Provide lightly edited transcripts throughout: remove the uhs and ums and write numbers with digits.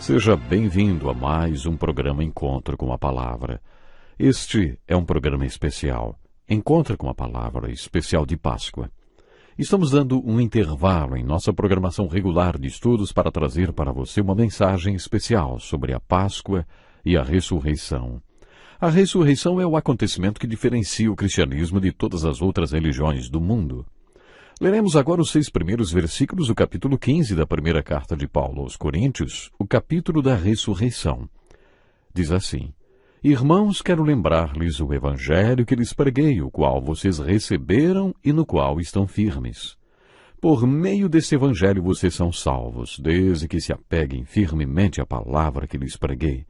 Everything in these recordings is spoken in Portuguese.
Seja bem-vindo a mais um programa Encontro com a Palavra. Este é um programa especial, Encontro com a Palavra, especial de Páscoa. Estamos dando um intervalo em nossa programação regular de estudos para trazer para você uma mensagem especial sobre a Páscoa e a ressurreição. A ressurreição é o acontecimento que diferencia o cristianismo de todas as outras religiões do mundo. Leremos agora os 6 primeiros versículos do capítulo 15 da primeira carta de Paulo aos Coríntios, o capítulo da ressurreição. Diz assim: Irmãos, quero lembrar-lhes o evangelho que lhes preguei, o qual vocês receberam e no qual estão firmes. Por meio desse evangelho vocês são salvos, desde que se apeguem firmemente à palavra que lhes preguei.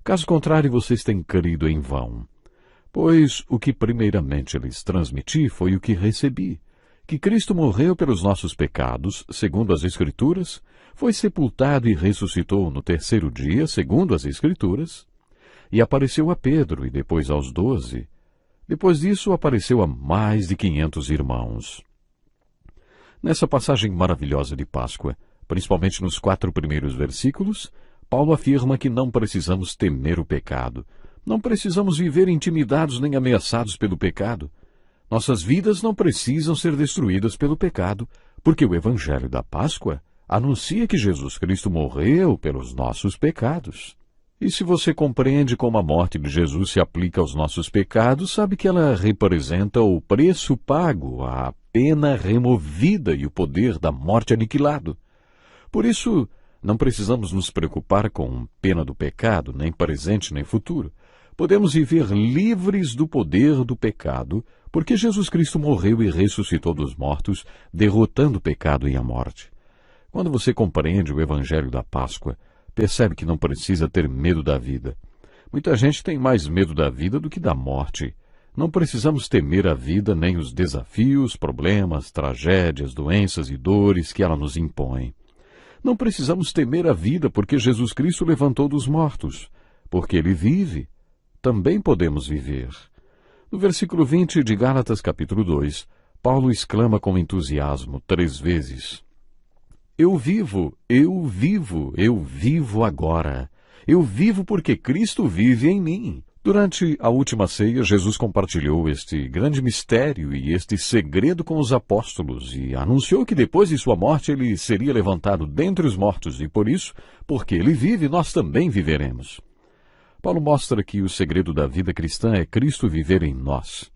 Caso contrário, vocês têm crido em vão. Pois o que primeiramente lhes transmiti foi o que recebi, que Cristo morreu pelos nossos pecados, segundo as Escrituras, foi sepultado e ressuscitou no terceiro dia, segundo as Escrituras, e apareceu a Pedro e depois aos 12. Depois disso, apareceu a mais de 500 irmãos. Nessa passagem maravilhosa de Páscoa, principalmente nos 4 primeiros versículos, Paulo afirma que não precisamos temer o pecado, não precisamos viver intimidados nem ameaçados pelo pecado. Nossas vidas não precisam ser destruídas pelo pecado, porque o Evangelho da Páscoa anuncia que Jesus Cristo morreu pelos nossos pecados. E se você compreende como a morte de Jesus se aplica aos nossos pecados, sabe que ela representa o preço pago, a pena removida e o poder da morte aniquilado. Por isso, não precisamos nos preocupar com pena do pecado, nem presente nem futuro. Podemos viver livres do poder do pecado, porque Jesus Cristo morreu e ressuscitou dos mortos, derrotando o pecado e a morte. Quando você compreende o Evangelho da Páscoa, percebe que não precisa ter medo da vida. Muita gente tem mais medo da vida do que da morte. Não precisamos temer a vida nem os desafios, problemas, tragédias, doenças e dores que ela nos impõe. Não precisamos temer a vida porque Jesus Cristo levantou dos mortos. Porque Ele vive, também podemos viver. No versículo 20 de Gálatas capítulo 2, Paulo exclama com entusiasmo 3 vezes: Eu vivo, eu vivo, eu vivo agora. Eu vivo porque Cristo vive em mim. Durante a última ceia, Jesus compartilhou este grande mistério e este segredo com os apóstolos e anunciou que depois de sua morte ele seria levantado dentre os mortos e por isso, porque ele vive, nós também viveremos. Paulo mostra que o segredo da vida cristã é Cristo viver em nós.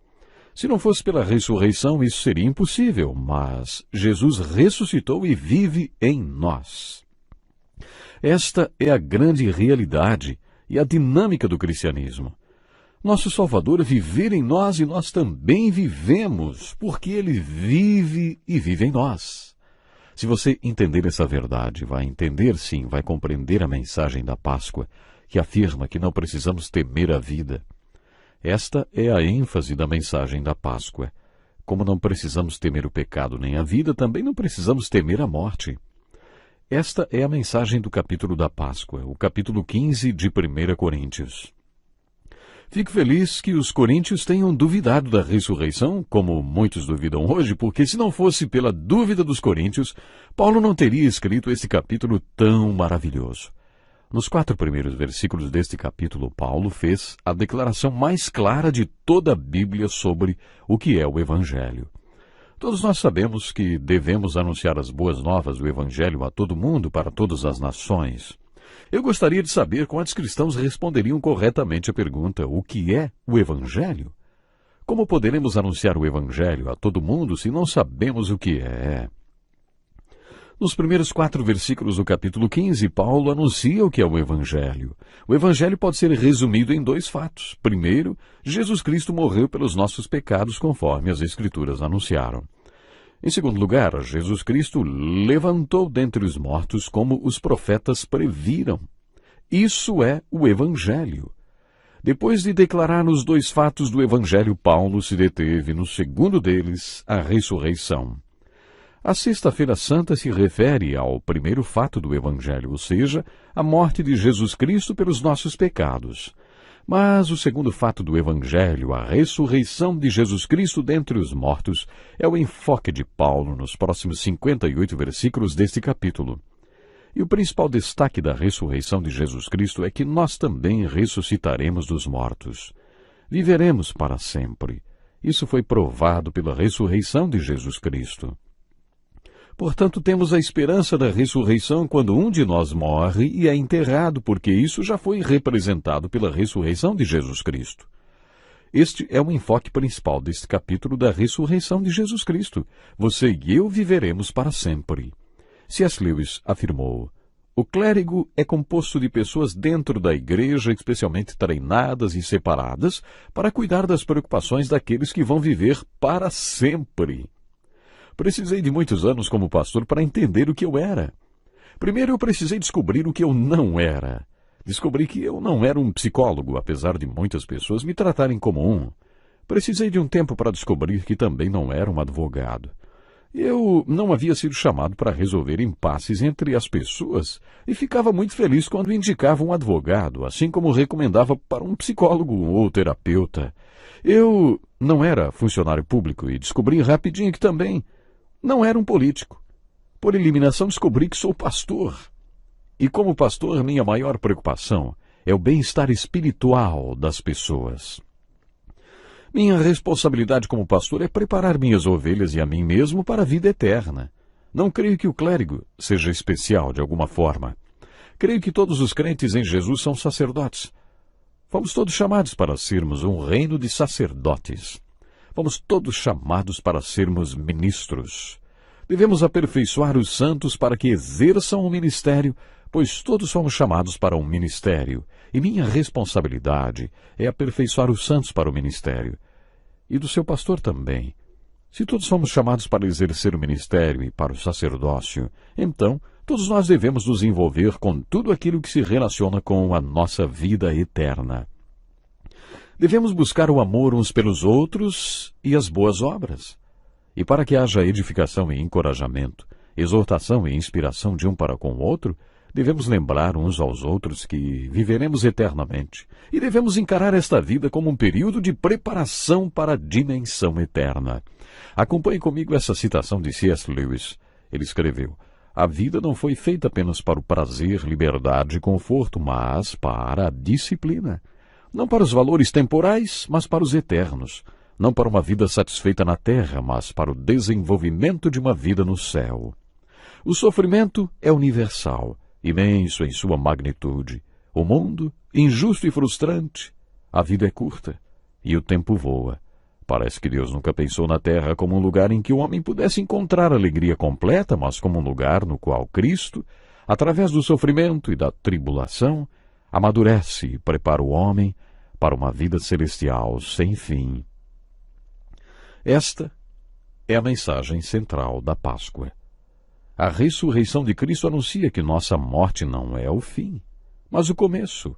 Se não fosse pela ressurreição, isso seria impossível, mas Jesus ressuscitou e vive em nós. Esta é a grande realidade e a dinâmica do cristianismo. Nosso Salvador vive em nós e nós também vivemos, porque Ele vive e vive em nós. Se você entender essa verdade, vai entender sim, vai compreender a mensagem da Páscoa, que afirma que não precisamos temer a vida. Esta é a ênfase da mensagem da Páscoa. Como não precisamos temer o pecado nem a vida, também não precisamos temer a morte. Esta é a mensagem do capítulo da Páscoa, o capítulo 15 de 1 Coríntios. Fico feliz que os coríntios tenham duvidado da ressurreição, como muitos duvidam hoje, porque se não fosse pela dúvida dos coríntios, Paulo não teria escrito esse capítulo tão maravilhoso. Nos 4 primeiros versículos deste capítulo, Paulo fez a declaração mais clara de toda a Bíblia sobre o que é o Evangelho. Todos nós sabemos que devemos anunciar as boas novas do Evangelho a todo mundo, para todas as nações. Eu gostaria de saber quantos cristãos responderiam corretamente a pergunta: o que é o Evangelho? Como poderemos anunciar o Evangelho a todo mundo se não sabemos o que é? Nos primeiros 4 versículos do capítulo 15, Paulo anuncia o que é o Evangelho. O Evangelho pode ser resumido em 2 fatos. Primeiro, Jesus Cristo morreu pelos nossos pecados, conforme as Escrituras anunciaram. Em segundo lugar, Jesus Cristo levantou dentre os mortos, como os profetas previram. Isso é o Evangelho. Depois de declarar os 2 fatos do Evangelho, Paulo se deteve no segundo deles, a ressurreição. A Sexta-feira Santa se refere ao primeiro fato do Evangelho, ou seja, a morte de Jesus Cristo pelos nossos pecados. Mas o segundo fato do Evangelho, a ressurreição de Jesus Cristo dentre os mortos, é o enfoque de Paulo nos próximos 58 versículos deste capítulo. E o principal destaque da ressurreição de Jesus Cristo é que nós também ressuscitaremos dos mortos. Viveremos para sempre. Isso foi provado pela ressurreição de Jesus Cristo. Portanto, temos a esperança da ressurreição quando um de nós morre e é enterrado, porque isso já foi representado pela ressurreição de Jesus Cristo. Este é o enfoque principal deste capítulo da ressurreição de Jesus Cristo. Você e eu viveremos para sempre. C.S. Lewis afirmou: o clérigo é composto de pessoas dentro da igreja, especialmente treinadas e separadas, para cuidar das preocupações daqueles que vão viver para sempre. Precisei de muitos anos como pastor para entender o que eu era. Primeiro eu precisei descobrir o que eu não era. Descobri que eu não era um psicólogo, apesar de muitas pessoas me tratarem como um. Precisei de um tempo para descobrir que também não era um advogado. Eu não havia sido chamado para resolver impasses entre as pessoas e ficava muito feliz quando indicava um advogado, assim como recomendava para um psicólogo ou terapeuta. Eu não era funcionário público e descobri rapidinho que também não era um político. Por eliminação, descobri que sou pastor. E como pastor, minha maior preocupação é o bem-estar espiritual das pessoas. Minha responsabilidade como pastor é preparar minhas ovelhas e a mim mesmo para a vida eterna. Não creio que o clérigo seja especial de alguma forma. Creio que todos os crentes em Jesus são sacerdotes. Fomos todos chamados para sermos um reino de sacerdotes. Fomos todos chamados para sermos ministros. Devemos aperfeiçoar os santos para que exerçam o ministério, pois todos somos chamados para um ministério, e minha responsabilidade é aperfeiçoar os santos para o ministério. E do seu pastor também. Se todos somos chamados para exercer o ministério e para o sacerdócio, então todos nós devemos nos envolver com tudo aquilo que se relaciona com a nossa vida eterna. Devemos buscar o amor uns pelos outros e as boas obras. E para que haja edificação e encorajamento, exortação e inspiração de um para com o outro, devemos lembrar uns aos outros que viveremos eternamente e devemos encarar esta vida como um período de preparação para a dimensão eterna. Acompanhe comigo essa citação de C.S. Lewis. Ele escreveu: a vida não foi feita apenas para o prazer, liberdade e conforto, mas para a disciplina. Não para os valores temporais, mas para os eternos. Não para uma vida satisfeita na terra, mas para o desenvolvimento de uma vida no céu. O sofrimento é universal, imenso em sua magnitude. O mundo, injusto e frustrante. A vida é curta e o tempo voa. Parece que Deus nunca pensou na terra como um lugar em que o homem pudesse encontrar alegria completa, mas como um lugar no qual Cristo, através do sofrimento e da tribulação, amadurece e prepara o homem para uma vida celestial sem fim. Esta é a mensagem central da Páscoa. A ressurreição de Cristo anuncia que nossa morte não é o fim, mas o começo.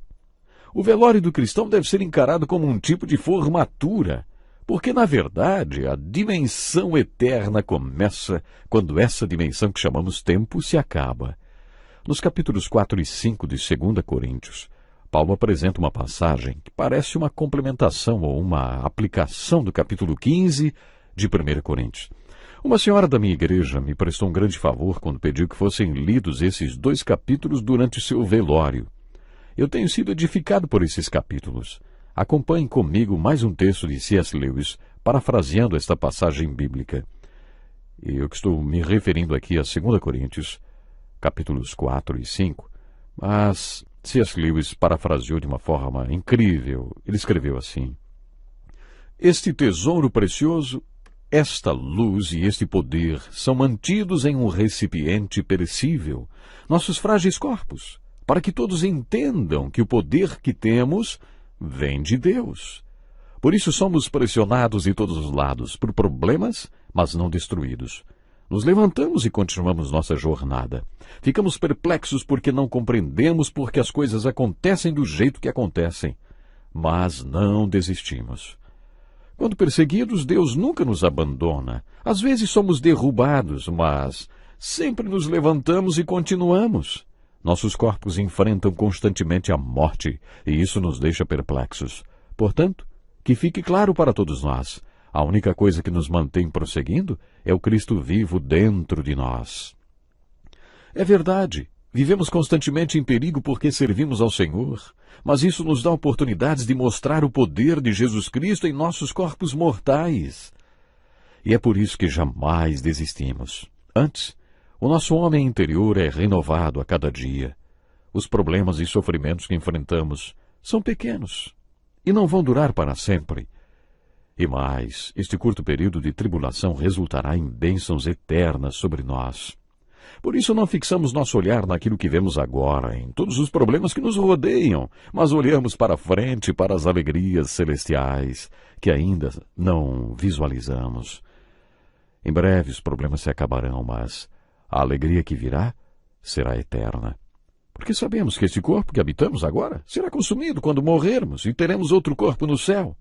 O velório do cristão deve ser encarado como um tipo de formatura, porque, na verdade, a dimensão eterna começa quando essa dimensão que chamamos tempo se acaba. Nos capítulos 4 e 5 de 2 Coríntios, Paulo apresenta uma passagem que parece uma complementação ou uma aplicação do capítulo 15 de 1 Coríntios. Uma senhora da minha igreja me prestou um grande favor quando pediu que fossem lidos esses 2 capítulos durante seu velório. Eu tenho sido edificado por esses capítulos. Acompanhe comigo mais um texto de C.S. Lewis, parafraseando esta passagem bíblica. Eu que estou me referindo aqui a 2 Coríntios, capítulos 4 e 5, mas C.S. Lewis parafraseou de uma forma incrível. Ele escreveu assim: este tesouro precioso, esta luz e este poder são mantidos em um recipiente perecível, nossos frágeis corpos, para que todos entendam que o poder que temos vem de Deus. Por isso somos pressionados de todos os lados por problemas, mas não destruídos. Nos levantamos e continuamos nossa jornada. Ficamos perplexos porque não compreendemos porque as coisas acontecem do jeito que acontecem, mas não desistimos. Quando perseguidos, Deus nunca nos abandona. Às vezes somos derrubados, mas sempre nos levantamos e continuamos. Nossos corpos enfrentam constantemente a morte, e isso nos deixa perplexos. Portanto, que fique claro para todos nós, a única coisa que nos mantém prosseguindo é o Cristo vivo dentro de nós. É verdade Vivemos constantemente em perigo porque servimos ao Senhor, mas isso nos dá oportunidades de mostrar o poder de Jesus Cristo em nossos corpos mortais. E é por isso que jamais desistimos. Antes, o nosso homem interior é renovado a cada dia. Os problemas e sofrimentos que enfrentamos são pequenos e não vão durar para sempre. E mais, este curto período de tribulação resultará em bênçãos eternas sobre nós. Por isso não fixamos nosso olhar naquilo que vemos agora, em todos os problemas que nos rodeiam, mas olhamos para frente, para as alegrias celestiais que ainda não visualizamos. Em breve os problemas se acabarão, mas a alegria que virá será eterna. Porque sabemos que este corpo que habitamos agora será consumido quando morrermos e teremos outro corpo no céu.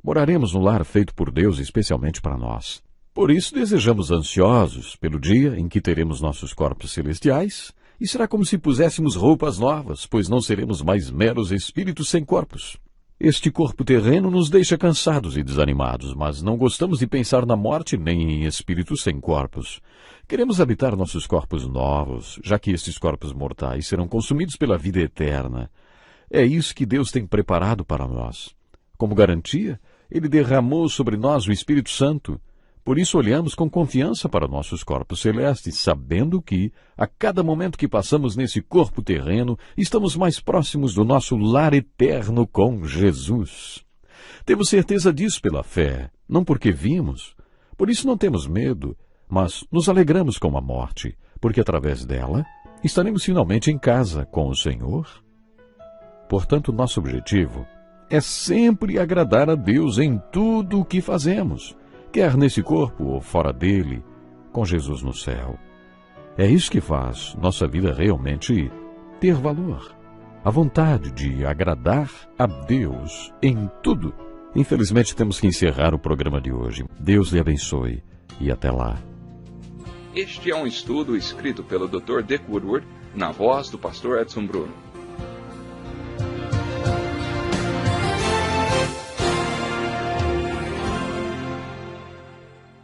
Moraremos no lar feito por Deus especialmente para nós. Por isso desejamos ansiosos pelo dia em que teremos nossos corpos celestiais, e será como se puséssemos roupas novas, pois não seremos mais meros espíritos sem corpos. Este corpo terreno nos deixa cansados e desanimados, mas não gostamos de pensar na morte nem em espíritos sem corpos. Queremos habitar nossos corpos novos, já que estes corpos mortais serão consumidos pela vida eterna. É isso que Deus tem preparado para nós. Como garantia, Ele derramou sobre nós o Espírito Santo. Por isso olhamos com confiança para nossos corpos celestes, sabendo que, a cada momento que passamos nesse corpo terreno, estamos mais próximos do nosso lar eterno com Jesus. Temos certeza disso pela fé, não porque vimos. Por isso não temos medo, mas nos alegramos com a morte, porque através dela estaremos finalmente em casa com o Senhor. Portanto, nosso objetivo é sempre agradar a Deus em tudo o que fazemos, quer nesse corpo ou fora dele, com Jesus no céu. É isso que faz nossa vida realmente ter valor. A vontade de agradar a Deus em tudo. Infelizmente temos que encerrar o programa de hoje. Deus lhe abençoe e até lá. Este é um estudo escrito pelo Dr. Dick Woodward, na voz do pastor Edson Bruno.